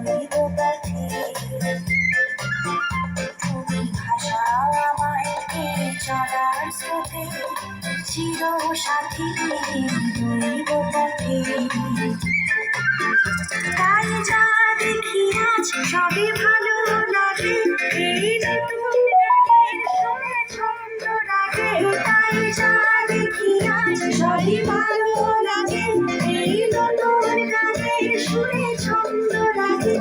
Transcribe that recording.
রইব কাছে। তুমি ভাষাও আমায় এই চলার স্রোতে, চির সাথী রইব পথে। তাই যা দেখি আজ সবই ভালো লাগে, এই নতুন গানের সুরে ছন্দ লাগে। তাই যা দেখি আজ সবই ভালো লাগে, এই নতুন গানের সুরে ছন্দ লাগে।